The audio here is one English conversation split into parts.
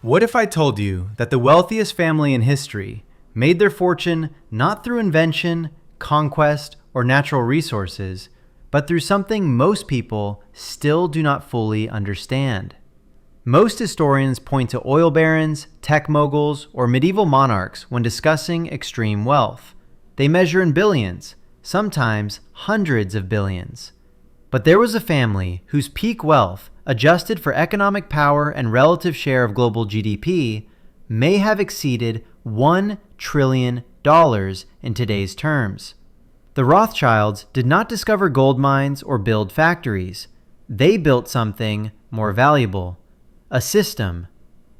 What if I told you that the wealthiest family in history made their fortune not through invention, conquest, or natural resources, but through something most people still do not fully understand? Most historians point to oil barons, tech moguls, or medieval monarchs when discussing extreme wealth. They measure in billions, sometimes hundreds of billions. But there was a family whose peak wealth, adjusted for economic power and relative share of global GDP, may have exceeded $1 trillion in today's terms. The Rothschilds did not discover gold mines or build factories. They built something more valuable: a system,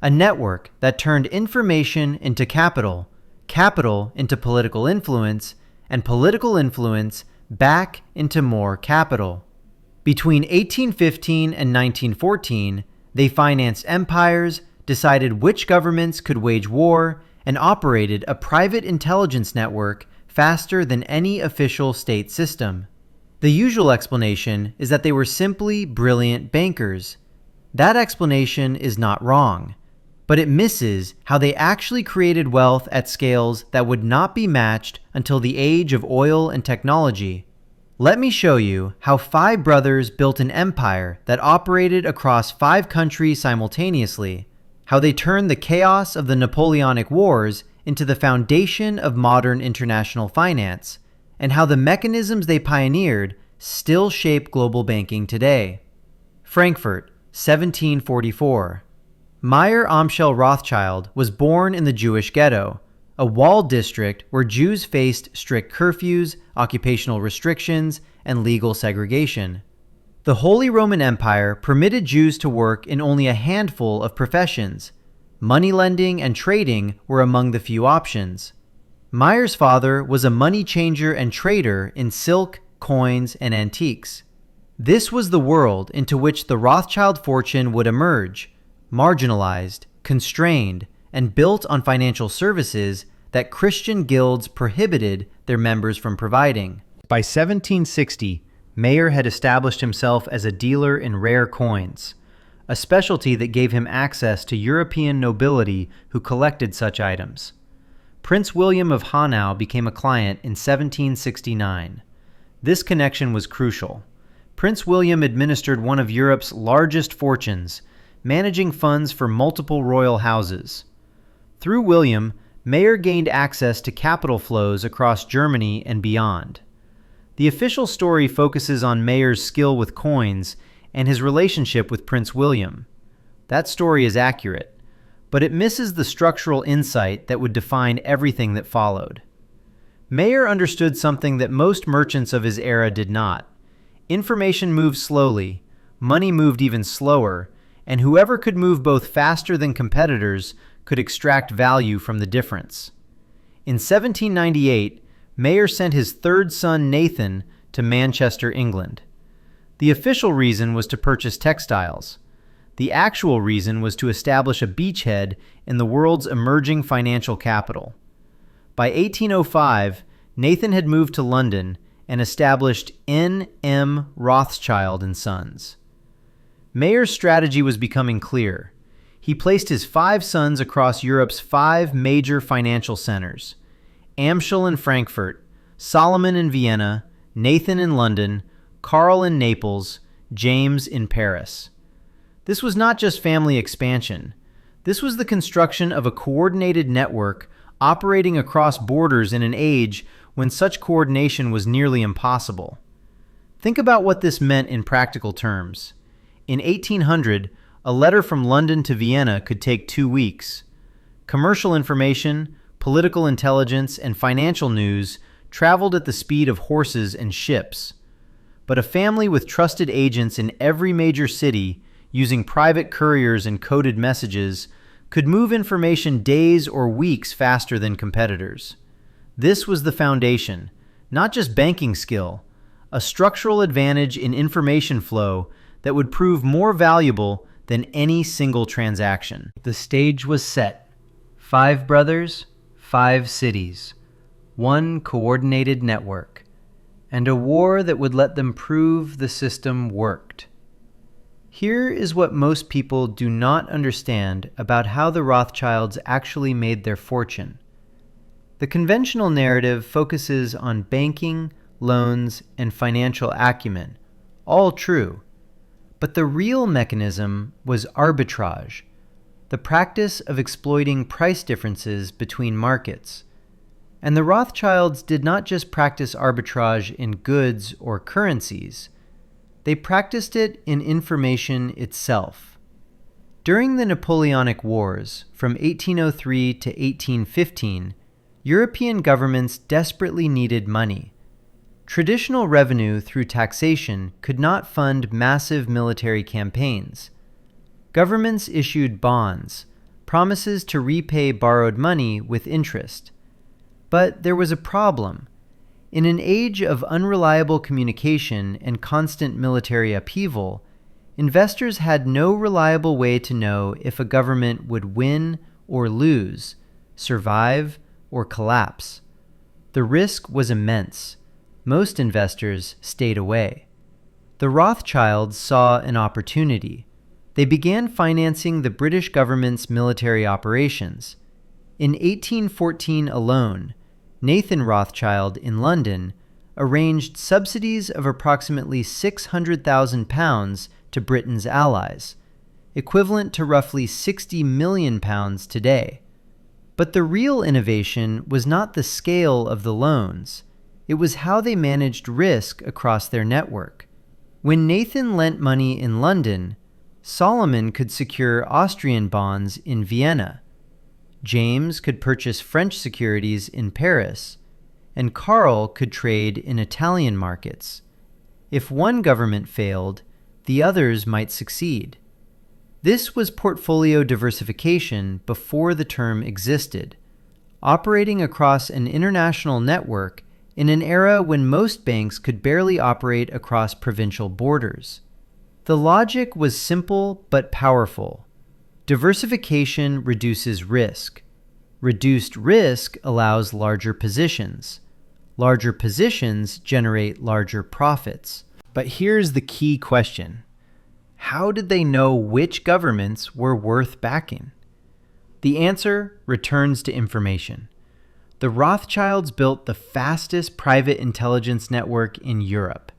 a network that turned information into capital, capital into political influence, and political influence back into more capital. Between 1815 and 1914, they financed empires, decided which governments could wage war, and operated a private intelligence network faster than any official state system. The usual explanation is that they were simply brilliant bankers. That explanation is not wrong, but it misses how they actually created wealth at scales that would not be matched until the age of oil and technology. Let me show you how 5 brothers built an empire that operated across 5 countries simultaneously, how they turned the chaos of the Napoleonic Wars into the foundation of modern international finance, and how the mechanisms they pioneered still shape global banking today. Frankfurt, 1744. Mayer Amschel Rothschild was born in the Jewish ghetto, a walled district where Jews faced strict curfews, occupational restrictions, and legal segregation. The Holy Roman Empire permitted Jews to work in only a handful of professions. Money lending and trading were among the few options. Mayer's father was a money changer and trader in silk, coins, and antiques. This was the world into which the Rothschild fortune would emerge, marginalized, constrained, and built on financial services that Christian guilds prohibited their members from providing. By 1760, Mayer had established himself as a dealer in rare coins, a specialty that gave him access to European nobility who collected such items. Prince William of Hanau became a client in 1769. This connection was crucial. Prince William administered one of Europe's largest fortunes, managing funds for multiple royal houses. Through William, Mayer gained access to capital flows across Germany and beyond. The official story focuses on Mayer's skill with coins and his relationship with Prince William. That story is accurate, but it misses the structural insight that would define everything that followed. Mayer understood something that most merchants of his era did not. Information moved slowly, money moved even slower, and whoever could move both faster than competitors could extract value from the difference. In 1798, Mayer sent his 3rd son Nathan to Manchester, England. The official reason was to purchase textiles. The actual reason was to establish a beachhead in the world's emerging financial capital. By 1805, Nathan had moved to London and established N.M. Rothschild and Sons. Mayer's strategy was becoming clear. He placed his 5 sons across Europe's 5 major financial centers: Amschel in Frankfurt, Solomon in Vienna, Nathan in London, Karl in Naples, James in Paris. This was not just family expansion. This was the construction of a coordinated network operating across borders in an age when such coordination was nearly impossible. Think about what this meant in practical terms. In 1800, a letter from London to Vienna could take 2 weeks. Commercial information, political intelligence, and financial news traveled at the speed of horses and ships. But a family with trusted agents in every major city, using private couriers and coded messages, could move information days or weeks faster than competitors. This was the foundation, not just banking skill, a structural advantage in information flow that would prove more valuable than any single transaction. The stage was set. 5 brothers, 5 cities, 1 coordinated network, and a war that would let them prove the system worked. Here is what most people do not understand about how the Rothschilds actually made their fortune. The conventional narrative focuses on banking, loans, and financial acumen, all true. But the real mechanism was arbitrage, the practice of exploiting price differences between markets. And the Rothschilds did not just practice arbitrage in goods or currencies, they practiced it in information itself. During the Napoleonic Wars, from 1803 to 1815, European governments desperately needed money. Traditional revenue through taxation could not fund massive military campaigns. Governments issued bonds, promises to repay borrowed money with interest. But there was a problem. In an age of unreliable communication and constant military upheaval, investors had no reliable way to know if a government would win or lose, survive or collapse. The risk was immense. Most investors stayed away. The Rothschilds saw an opportunity. They began financing the British government's military operations. In 1814 alone, Nathan Rothschild in London arranged subsidies of approximately £600,000 to Britain's allies, equivalent to roughly £60 million today. But the real innovation was not the scale of the loans. It was how they managed risk across their network. When Nathan lent money in London, Solomon could secure Austrian bonds in Vienna. James could purchase French securities in Paris, and Karl could trade in Italian markets. If one government failed, the others might succeed. This was portfolio diversification before the term existed, operating across an international network in an era when most banks could barely operate across provincial borders. The logic was simple but powerful. Diversification reduces risk. Reduced risk allows larger positions. Larger positions generate larger profits. But here's the key question. How did they know which governments were worth backing? The answer returns to information. The Rothschilds built the fastest private intelligence network in Europe.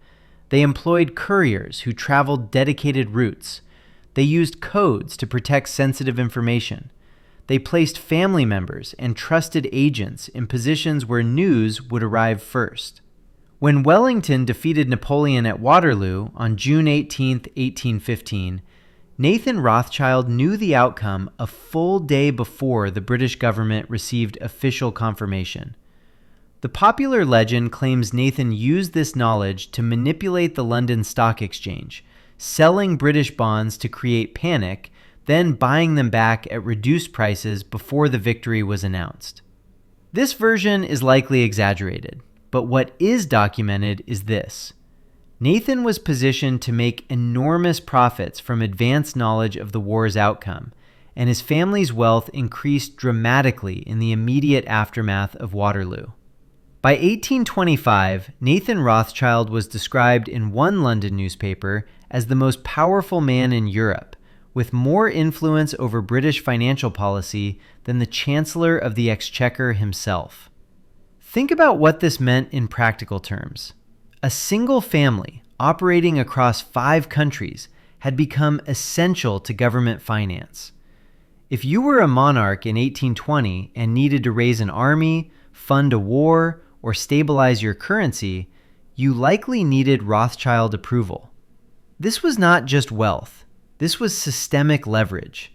They employed couriers who traveled dedicated routes. They used codes to protect sensitive information. They placed family members and trusted agents in positions where news would arrive first. When Wellington defeated Napoleon at Waterloo on June 18, 1815, Nathan Rothschild knew the outcome a full day before the British government received official confirmation. The popular legend claims Nathan used this knowledge to manipulate the London Stock Exchange, selling British bonds to create panic, then buying them back at reduced prices before the victory was announced. This version is likely exaggerated, but what is documented is this. Nathan was positioned to make enormous profits from advanced knowledge of the war's outcome, and his family's wealth increased dramatically in the immediate aftermath of Waterloo. By 1825, Nathan Rothschild was described in one London newspaper as the most powerful man in Europe, with more influence over British financial policy than the Chancellor of the Exchequer himself. Think about what this meant in practical terms. A single family operating across 5 countries had become essential to government finance. If you were a monarch in 1820 and needed to raise an army, fund a war, or stabilize your currency, you likely needed Rothschild approval. This was not just wealth. This was systemic leverage.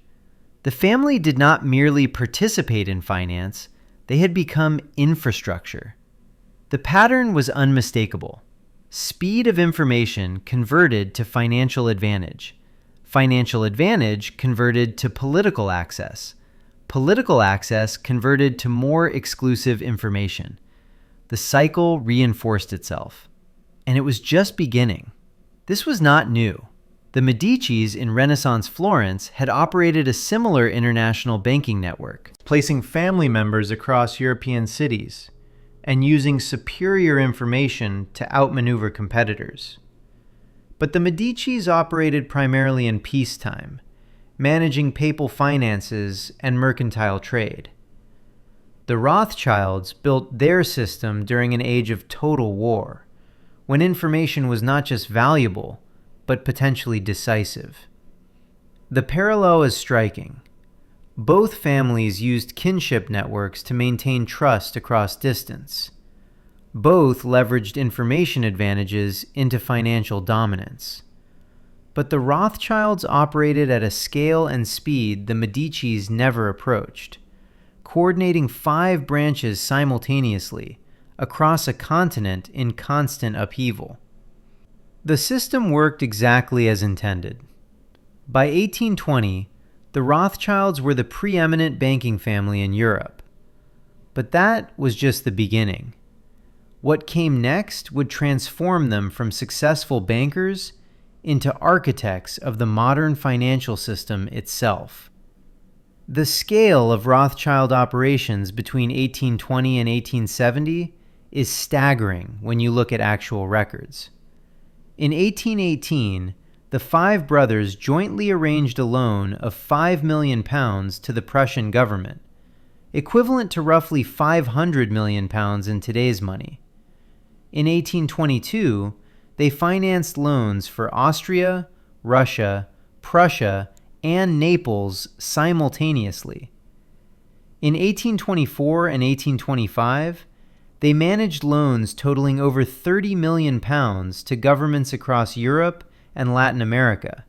The family did not merely participate in finance, they had become infrastructure. The pattern was unmistakable. Speed of information converted to financial advantage. Financial advantage converted to political access. Political access converted to more exclusive information. The cycle reinforced itself. And it was just beginning. This was not new. The Medicis in Renaissance Florence had operated a similar international banking network, placing family members across European cities and using superior information to outmaneuver competitors. But the Medicis operated primarily in peacetime, managing papal finances and mercantile trade. The Rothschilds built their system during an age of total war, when information was not just valuable, but potentially decisive. The parallel is striking. Both families used kinship networks to maintain trust across distance. Both leveraged information advantages into financial dominance. But the Rothschilds operated at a scale and speed the Medicis never approached, coordinating 5 branches simultaneously across a continent in constant upheaval. The system worked exactly as intended. By 1820, the Rothschilds were the preeminent banking family in Europe. But that was just the beginning. What came next would transform them from successful bankers into architects of the modern financial system itself. The scale of Rothschild operations between 1820 and 1870 is staggering when you look at actual records. In 1818, the 5 brothers jointly arranged a loan of £5 million to the Prussian government, equivalent to roughly £500 million in today's money. In 1822, they financed loans for Austria, Russia, Prussia, and Naples simultaneously. In 1824 and 1825, they managed loans totaling over £30 million to governments across Europe and Latin America.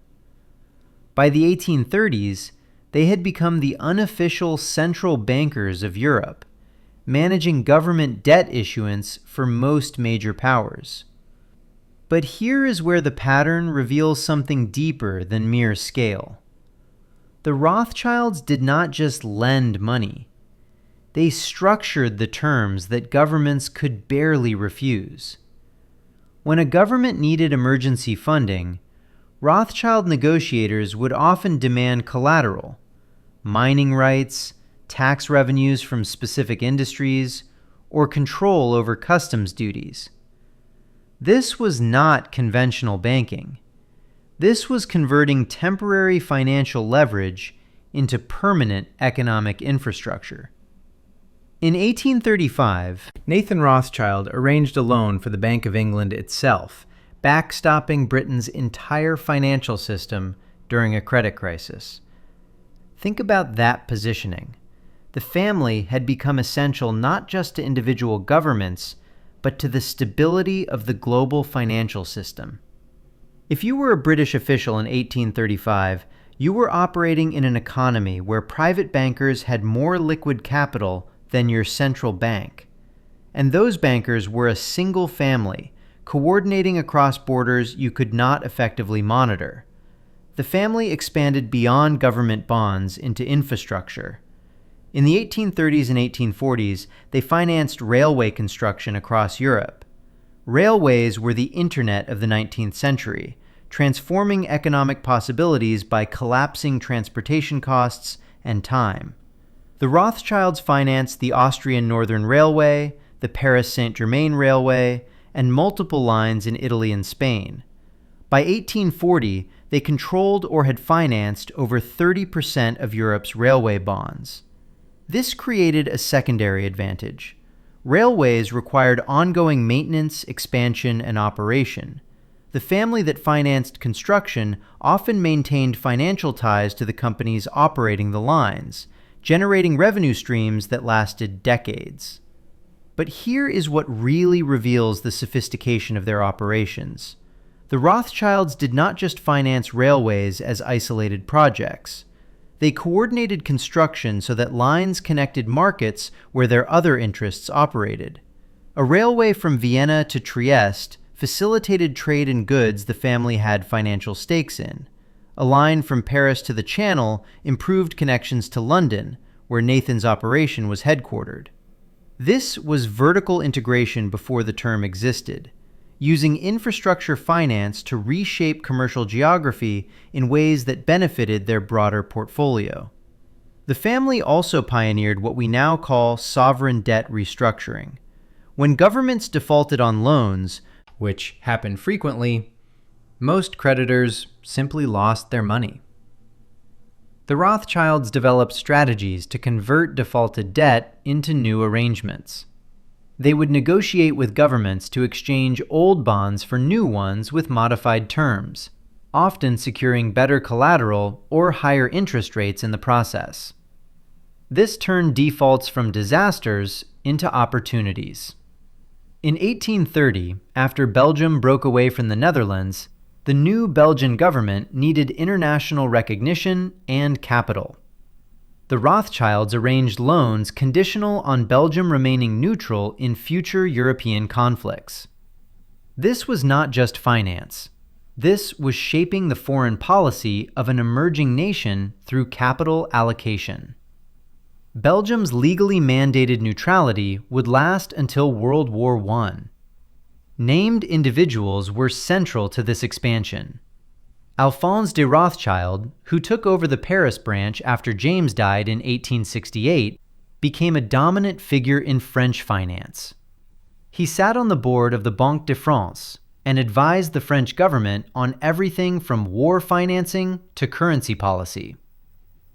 By the 1830s, they had become the unofficial central bankers of Europe, managing government debt issuance for most major powers. But here is where the pattern reveals something deeper than mere scale. The Rothschilds did not just lend money. They structured the terms that governments could barely refuse. When a government needed emergency funding, Rothschild negotiators would often demand collateral, mining rights, tax revenues from specific industries, or control over customs duties. This was not conventional banking. This was converting temporary financial leverage into permanent economic infrastructure. In 1835, Nathan Rothschild arranged a loan for the Bank of England itself, backstopping Britain's entire financial system during a credit crisis. Think about that positioning. The family had become essential not just to individual governments, but to the stability of the global financial system. If you were a British official in 1835, you were operating in an economy where private bankers had more liquid capital than your central bank. And those bankers were a single family, coordinating across borders you could not effectively monitor. The family expanded beyond government bonds into infrastructure. In the 1830s and 1840s, they financed railway construction across Europe. Railways were the internet of the 19th century, transforming economic possibilities by collapsing transportation costs and time. The Rothschilds financed the Austrian Northern Railway, the Paris Saint-Germain Railway, and multiple lines in Italy and Spain. By 1840, they controlled or had financed over 30% of Europe's railway bonds. This created a secondary advantage. Railways required ongoing maintenance, expansion, and operation. The family that financed construction often maintained financial ties to the companies operating the lines, generating revenue streams that lasted decades. But here is what really reveals the sophistication of their operations. The Rothschilds did not just finance railways as isolated projects. They coordinated construction so that lines connected markets where their other interests operated. A railway from Vienna to Trieste facilitated trade in goods the family had financial stakes in. A line from Paris to the Channel improved connections to London, where Nathan's operation was headquartered. This was vertical integration before the term existed, using infrastructure finance to reshape commercial geography in ways that benefited their broader portfolio. The family also pioneered what we now call sovereign debt restructuring. When governments defaulted on loans, which happened frequently, Most creditors simply lost their money. The Rothschilds developed strategies to convert defaulted debt into new arrangements. They would negotiate with governments to exchange old bonds for new ones with modified terms, often securing better collateral or higher interest rates in the process. This turned defaults from disasters into opportunities. In 1830, after Belgium broke away from the Netherlands, the new Belgian government needed international recognition and capital. The Rothschilds arranged loans conditional on Belgium remaining neutral in future European conflicts. This was not just finance. This was shaping the foreign policy of an emerging nation through capital allocation. Belgium's legally mandated neutrality would last until World War I. Named individuals were central to this expansion. Alphonse de Rothschild, who took over the Paris branch after James died in 1868, became a dominant figure in French finance. He sat on the board of the Banque de France and advised the French government on everything from war financing to currency policy.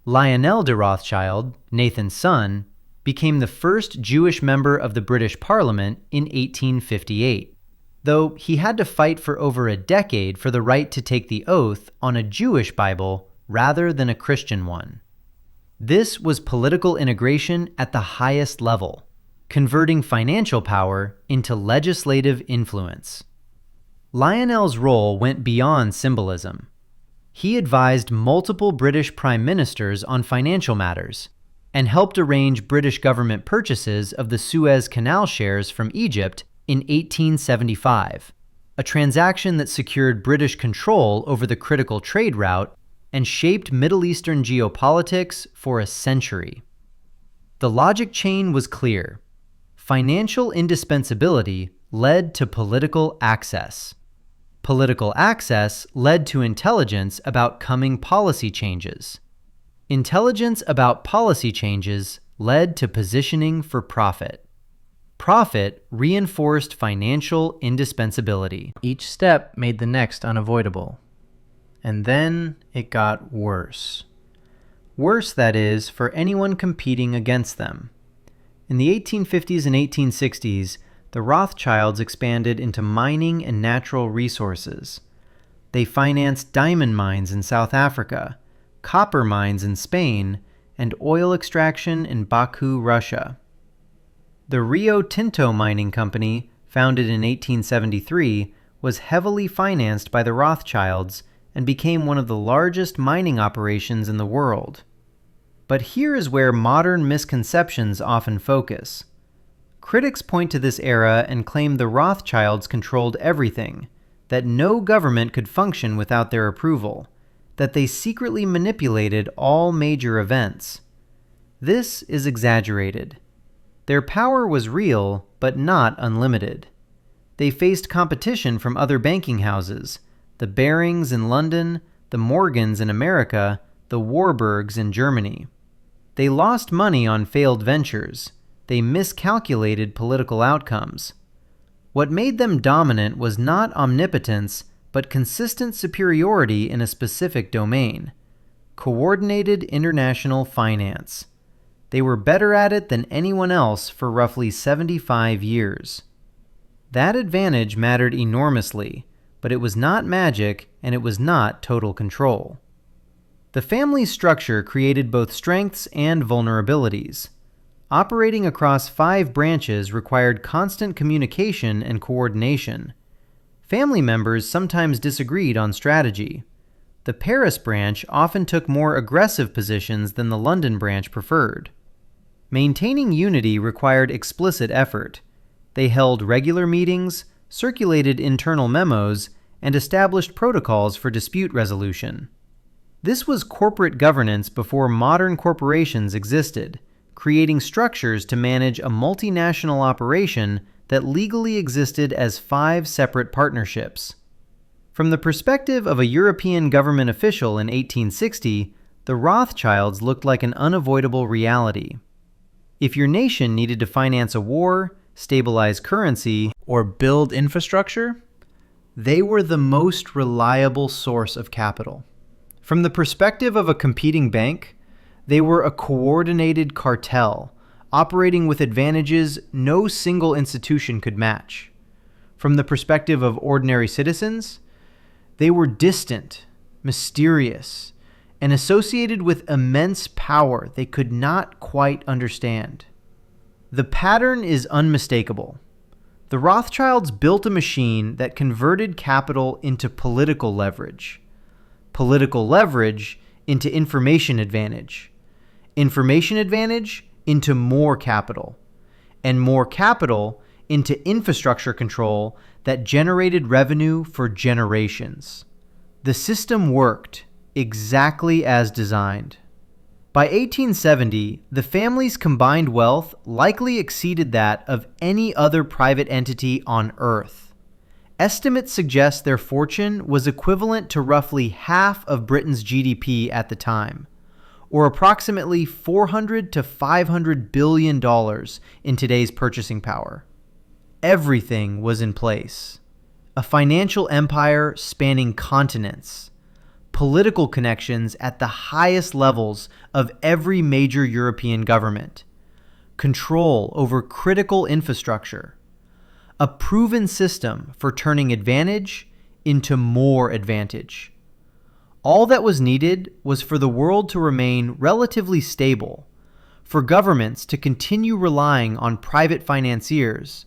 Lionel de Rothschild, Nathan's son, became the first Jewish member of the British Parliament in 1858, though he had to fight for over a decade for the right to take the oath on a Jewish Bible rather than a Christian one. This was political integration at the highest level, converting financial power into legislative influence. Lionel's role went beyond symbolism. He advised multiple British prime ministers on financial matters and helped arrange British government purchases of the Suez Canal shares from Egypt in 1875, a transaction that secured British control over the critical trade route and shaped Middle Eastern geopolitics for a century. The logic chain was clear. Financial indispensability led to political access. Political access led to intelligence about coming policy changes. Intelligence about policy changes led to positioning for profit. Profit reinforced financial indispensability. Each step made the next unavoidable. And then it got worse. Worse, that is, for anyone competing against them. In the 1850s and 1860s, the Rothschilds expanded into mining and natural resources. They financed diamond mines in South Africa, copper mines in Spain, and oil extraction in Baku, Russia. The Rio Tinto Mining Company, founded in 1873, was heavily financed by the Rothschilds and became one of the largest mining operations in the world. But here is where modern misconceptions often focus. Critics point to this era and claim the Rothschilds controlled everything, that no government could function without their approval, that they secretly manipulated all major events. This is exaggerated. Their power was real, but not unlimited. They faced competition from other banking houses, the Barings in London, the Morgans in America, the Warburgs in Germany. They lost money on failed ventures. They miscalculated political outcomes. What made them dominant was not omnipotence, but consistent superiority in a specific domain: coordinated international finance. They were better at it than anyone else for roughly 75 years. That advantage mattered enormously, but it was not magic and it was not total control. The family structure created both strengths and vulnerabilities. Operating across 5 branches required constant communication and coordination. Family members sometimes disagreed on strategy. The Paris branch often took more aggressive positions than the London branch preferred. Maintaining unity required explicit effort. They held regular meetings, circulated internal memos, and established protocols for dispute resolution. This was corporate governance before modern corporations existed, creating structures to manage a multinational operation that legally existed as 5 separate partnerships. From the perspective of a European government official in 1860, the Rothschilds looked like an unavoidable reality. If your nation needed to finance a war, stabilize currency, or build infrastructure, they were the most reliable source of capital. From the perspective of a competing bank, they were a coordinated cartel, operating with advantages no single institution could match. From the perspective of ordinary citizens, they were distant, mysterious, and associated with immense power they could not quite understand. The pattern is unmistakable. The Rothschilds built a machine that converted capital into political leverage into information advantage into more capital, and more capital into infrastructure control that generated revenue for generations. The system worked exactly as designed. By 1870, the family's combined wealth likely exceeded that of any other private entity on Earth. Estimates suggest their fortune was equivalent to roughly half of Britain's GDP at the time, or approximately $400 to $500 billion in today's purchasing power. Everything was in place. A financial empire spanning continents, political connections at the highest levels of every major European government, control over critical infrastructure, a proven system for turning advantage into more advantage. All that was needed was for the world to remain relatively stable, for governments to continue relying on private financiers,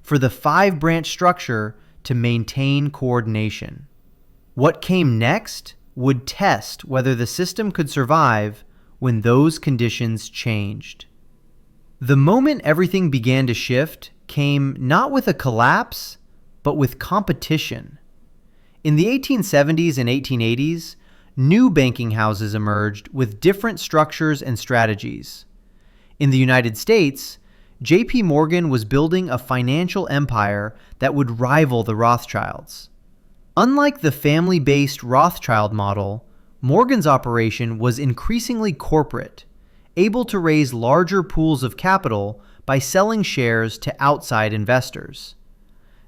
for the five-branch structure to maintain coordination. What came next would test whether the system could survive when those conditions changed. The moment everything began to shift came not with a collapse, but with competition. In the 1870s and 1880s, new banking houses emerged with different structures and strategies. In the United States, J.P. Morgan was building a financial empire that would rival the Rothschilds. Unlike the family-based Rothschild model, Morgan's operation was increasingly corporate, able to raise larger pools of capital by selling shares to outside investors.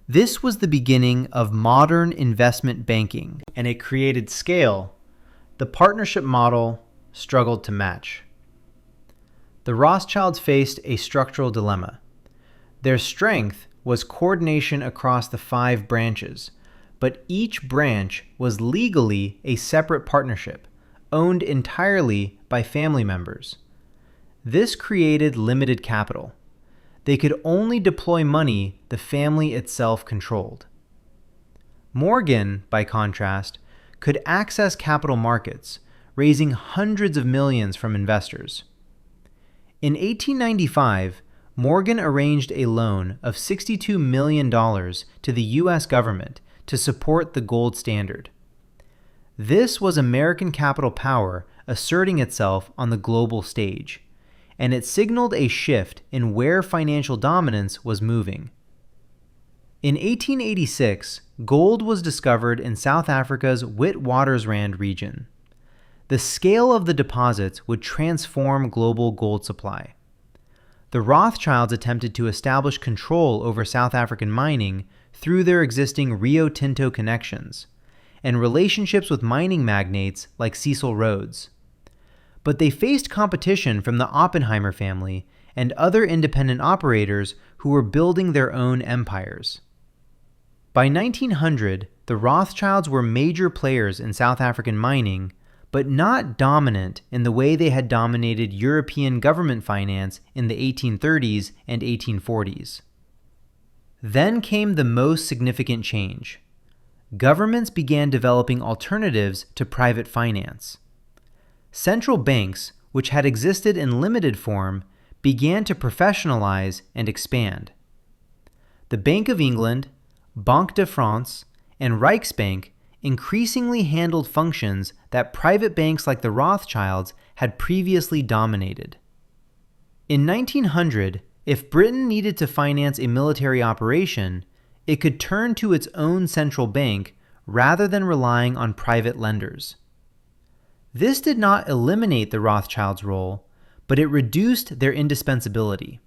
This was the beginning of modern investment banking, and it created scale the partnership model struggled to match. The Rothschilds faced a structural dilemma. Their strength was coordination across the five branches, but each branch was legally a separate partnership, owned entirely by family members. This created limited capital. They could only deploy money the family itself controlled. Morgan, by contrast, could access capital markets, raising hundreds of millions from investors. In 1895, Morgan arranged a loan of $62 million to the U.S. government to support the gold standard. This was American capital power asserting itself on the global stage, and it signaled a shift in where financial dominance was moving. In 1886, gold was discovered in South Africa's Witwatersrand region. The scale of the deposits would transform global gold supply. The Rothschilds attempted to establish control over South African mining through their existing Rio Tinto connections and relationships with mining magnates like Cecil Rhodes. But they faced competition from the Oppenheimer family and other independent operators who were building their own empires. By 1900, the Rothschilds were major players in South African mining, but not dominant in the way they had dominated European government finance in the 1830s and 1840s. Then came the most significant change. Governments began developing alternatives to private finance. Central banks, which had existed in limited form, began to professionalize and expand. The Bank of England, Banque de France, and Reichsbank increasingly handled functions that private banks like the Rothschilds had previously dominated. In 1900, if Britain needed to finance a military operation, it could turn to its own central bank rather than relying on private lenders. This did not eliminate the Rothschilds' role, but it reduced their indispensability.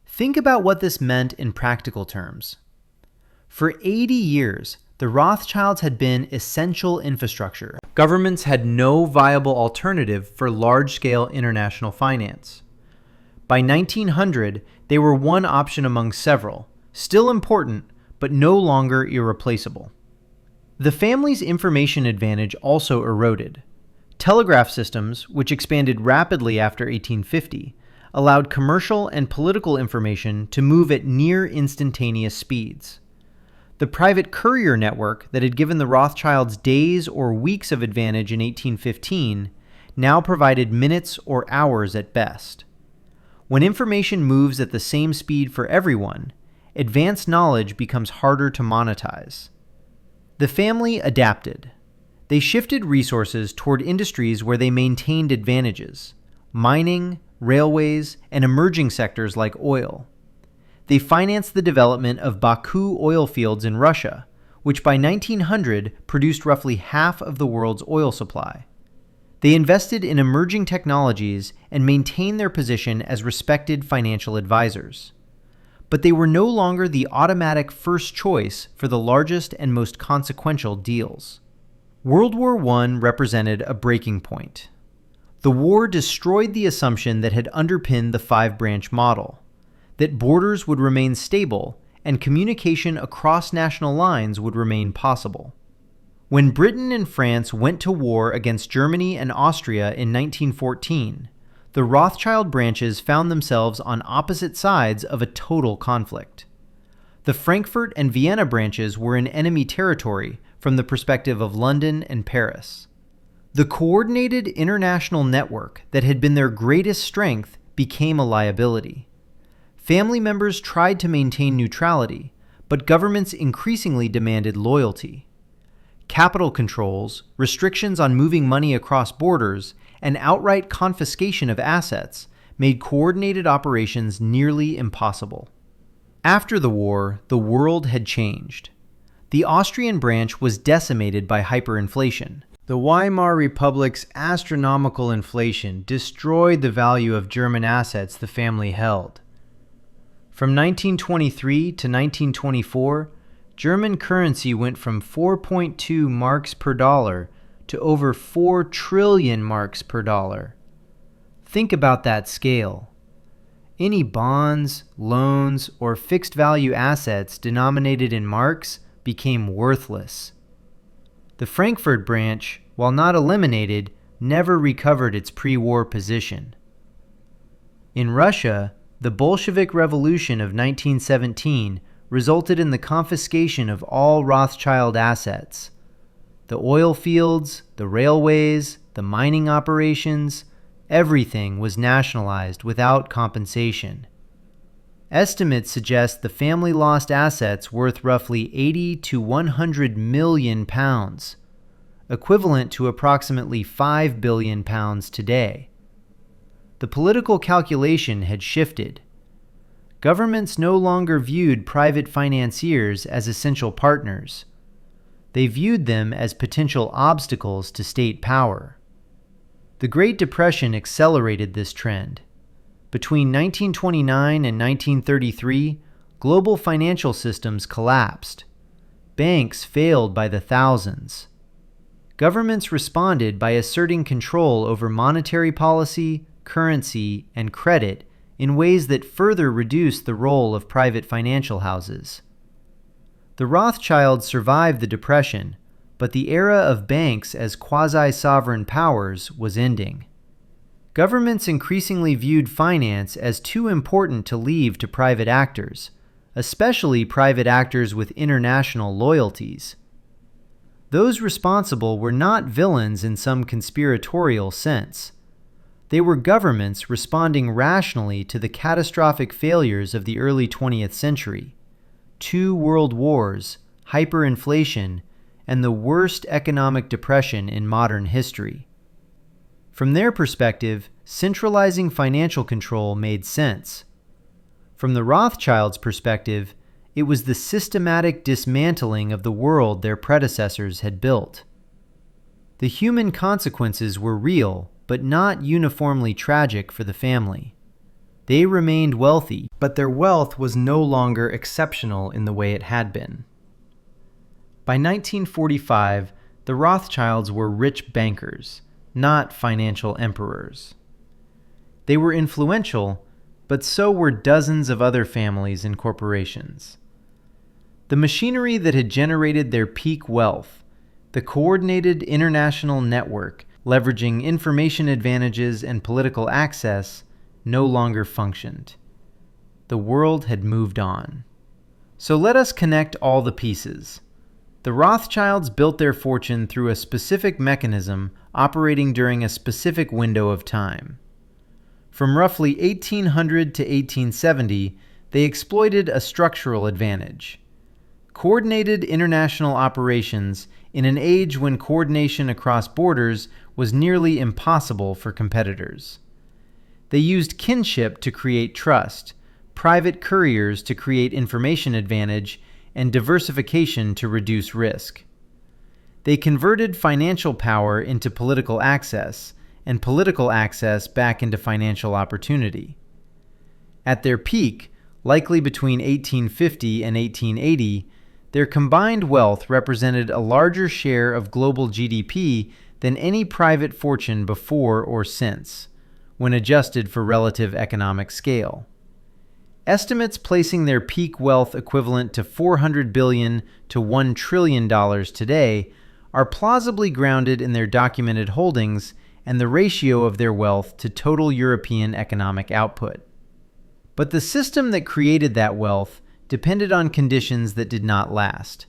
Think about what this meant in practical terms. For 80 years, the Rothschilds had been essential infrastructure. Governments had no viable alternative for large-scale international finance. By 1900, they were one option among several, still important, but no longer irreplaceable. The family's information advantage also eroded. Telegraph systems, which expanded rapidly after 1850, allowed commercial and political information to move at near instantaneous speeds. The private courier network that had given the Rothschilds days or weeks of advantage in 1815 now provided minutes or hours at best. When information moves at the same speed for everyone, advanced knowledge becomes harder to monetize. The family adapted. They shifted resources toward industries where they maintained advantages: mining, railways, and emerging sectors like oil. They financed the development of Baku oil fields in Russia, which by 1900 produced roughly half of the world's oil supply. They invested in emerging technologies and maintained their position as respected financial advisors. But they were no longer the automatic first choice for the largest and most consequential deals. World War I represented a breaking point. The war destroyed the assumption that had underpinned the five-branch model, that borders would remain stable and communication across national lines would remain possible. When Britain and France went to war against Germany and Austria in 1914, the Rothschild branches found themselves on opposite sides of a total conflict. The Frankfurt and Vienna branches were in enemy territory from the perspective of London and Paris. The coordinated international network that had been their greatest strength became a liability. Family members tried to maintain neutrality, but governments increasingly demanded loyalty. Capital controls, restrictions on moving money across borders, and outright confiscation of assets made coordinated operations nearly impossible. After the war, the world had changed. The Austrian branch was decimated by hyperinflation. The Weimar Republic's astronomical inflation destroyed the value of German assets the family held. From 1923 to 1924, German currency went from 4.2 marks per dollar to over 4 trillion marks per dollar. Think about that scale. Any bonds, loans, or fixed value assets denominated in marks became worthless. The Frankfurt branch, while not eliminated, never recovered its pre-war position. In Russia, the Bolshevik Revolution of 1917 resulted in the confiscation of all Rothschild assets. The oil fields, the railways, the mining operations, everything was nationalized without compensation. Estimates suggest the family lost assets worth roughly 80 to 100 million pounds, equivalent to approximately 5 billion pounds today. The political calculation had shifted. Governments no longer viewed private financiers as essential partners. They viewed them as potential obstacles to state power. The Great Depression accelerated this trend. Between 1929 and 1933, global financial systems collapsed. Banks failed by the thousands. Governments responded by asserting control over monetary policy, currency, and credit in ways that further reduced the role of private financial houses. The Rothschilds survived the Depression, but the era of banks as quasi-sovereign powers was ending. Governments increasingly viewed finance as too important to leave to private actors, especially private actors with international loyalties. Those responsible were not villains in some conspiratorial sense. They were governments responding rationally to the catastrophic failures of the early 20th century: 2 world wars, hyperinflation, and the worst economic depression in modern history. From their perspective, centralizing financial control made sense. From the Rothschilds' perspective, it was the systematic dismantling of the world their predecessors had built. The human consequences were real, but not uniformly tragic for the family. They remained wealthy, but their wealth was no longer exceptional in the way it had been. By 1945, the Rothschilds were rich bankers, not financial emperors. They were influential, but so were dozens of other families and corporations. The machinery that had generated their peak wealth, the coordinated international network leveraging information advantages and political access, no longer functioned. The world had moved on. So let us connect all the pieces. The Rothschilds built their fortune through a specific mechanism operating during a specific window of time. From roughly 1800 to 1870, they exploited a structural advantage. Coordinated international operations in an age when coordination across borders was nearly impossible for competitors. They used kinship to create trust, private couriers to create information advantage, and diversification to reduce risk. They converted financial power into political access, and political access back into financial opportunity. At their peak, likely between 1850 and 1880, their combined wealth represented a larger share of global GDP than any private fortune before or since, when adjusted for relative economic scale. Estimates placing their peak wealth equivalent to $400 billion to $1 trillion today are plausibly grounded in their documented holdings and the ratio of their wealth to total European economic output. But the system that created that wealth depended on conditions that did not last.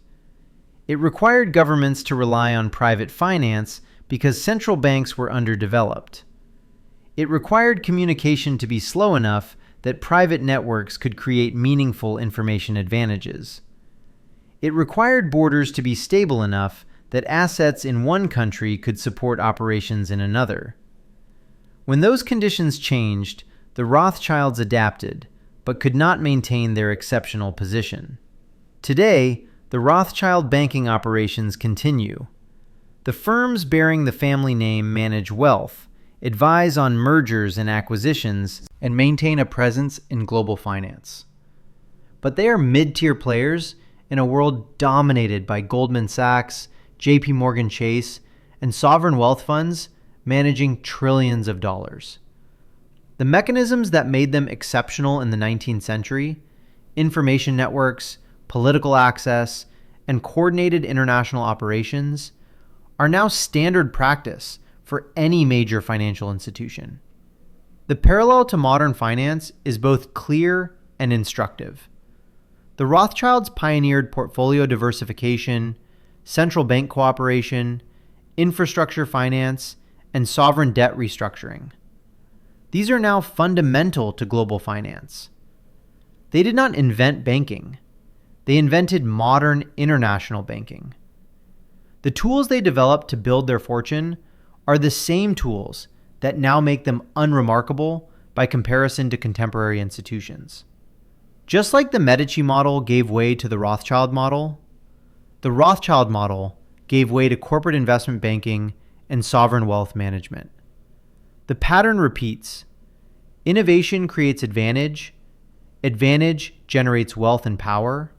It required governments to rely on private finance because central banks were underdeveloped. It required communication to be slow enough that private networks could create meaningful information advantages. It required borders to be stable enough that assets in one country could support operations in another. When those conditions changed, the Rothschilds adapted, but could not maintain their exceptional position. Today, the Rothschild banking operations continue. The firms bearing the family name manage wealth, advise on mergers and acquisitions, and maintain a presence in global finance. But they are mid-tier players in a world dominated by Goldman Sachs, JP Morgan Chase, and sovereign wealth funds managing trillions of dollars. The mechanisms that made them exceptional in the 19th century, information networks, political access, and coordinated international operations, are now standard practice for any major financial institution. The parallel to modern finance is both clear and instructive. The Rothschilds pioneered portfolio diversification, central bank cooperation, infrastructure finance, and sovereign debt restructuring. These are now fundamental to global finance. They did not invent banking. They invented modern international banking. The tools they developed to build their fortune are the same tools that now make them unremarkable by comparison to contemporary institutions. Just like the Medici model gave way to the Rothschild model, the Rothschild model gave way to corporate investment banking and sovereign wealth management. The pattern repeats. Innovation creates advantage, advantage generates wealth and power,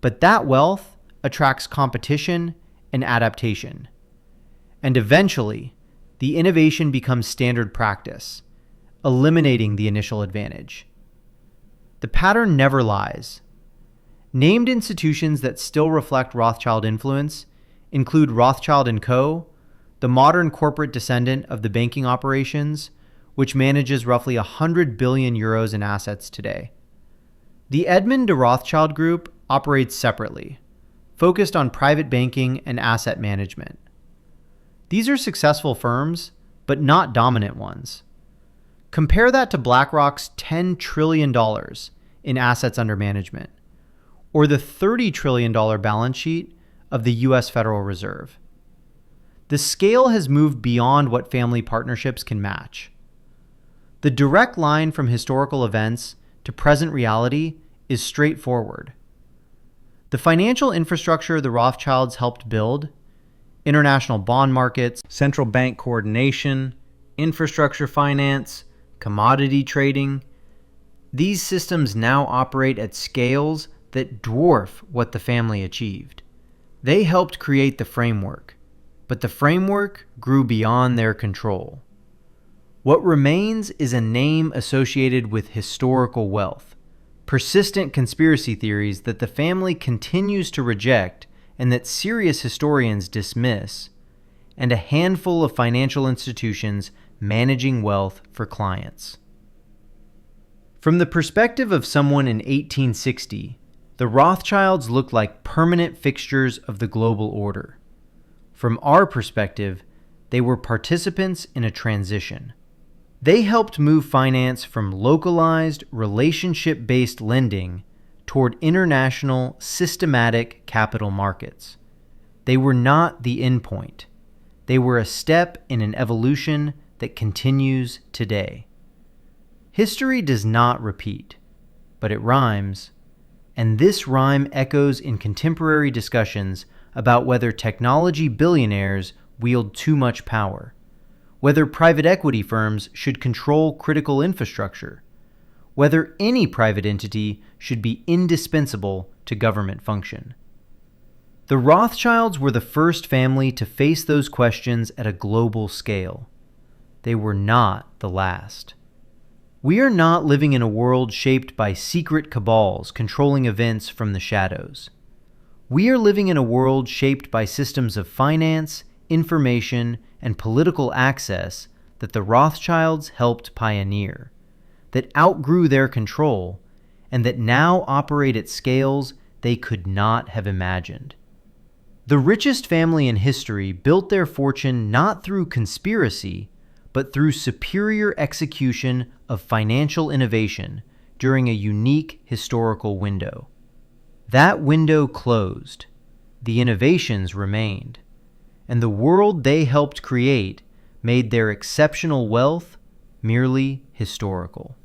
but that wealth attracts competition and adaptation. And eventually, the innovation becomes standard practice, eliminating the initial advantage. The pattern never lies. Named institutions that still reflect Rothschild influence include Rothschild & Co., the modern corporate descendant of the banking operations, which manages roughly 100 billion euros in assets today. The Edmond de Rothschild Group operates separately, focused on private banking and asset management. These are successful firms, but not dominant ones. Compare that to BlackRock's $10 trillion in assets under management, or the $30 trillion balance sheet of the US Federal Reserve. The scale has moved beyond what family partnerships can match. The direct line from historical events to present reality is straightforward. The financial infrastructure the Rothschilds helped build, international bond markets, central bank coordination, infrastructure finance, commodity trading, these systems now operate at scales that dwarf what the family achieved. They helped create the framework, but the framework grew beyond their control. What remains is a name associated with historical wealth, persistent conspiracy theories that the family continues to reject and that serious historians dismiss, and a handful of financial institutions managing wealth for clients. From the perspective of someone in 1860, the Rothschilds looked like permanent fixtures of the global order. From our perspective, they were participants in a transition. They helped move finance from localized, relationship-based lending toward international, systematic capital markets. They were not the endpoint. They were a step in an evolution that continues today. History does not repeat, but it rhymes, and this rhyme echoes in contemporary discussions about whether technology billionaires wield too much power, whether private equity firms should control critical infrastructure, whether any private entity should be indispensable to government function. The Rothschilds were the first family to face those questions at a global scale. They were not the last. We are not living in a world shaped by secret cabals controlling events from the shadows. We are living in a world shaped by systems of finance, information, and political access that the Rothschilds helped pioneer, that outgrew their control, and that now operate at scales they could not have imagined. The richest family in history built their fortune not through conspiracy, but through superior execution of financial innovation during a unique historical window. That window closed, the innovations remained, and the world they helped create made their exceptional wealth merely historical.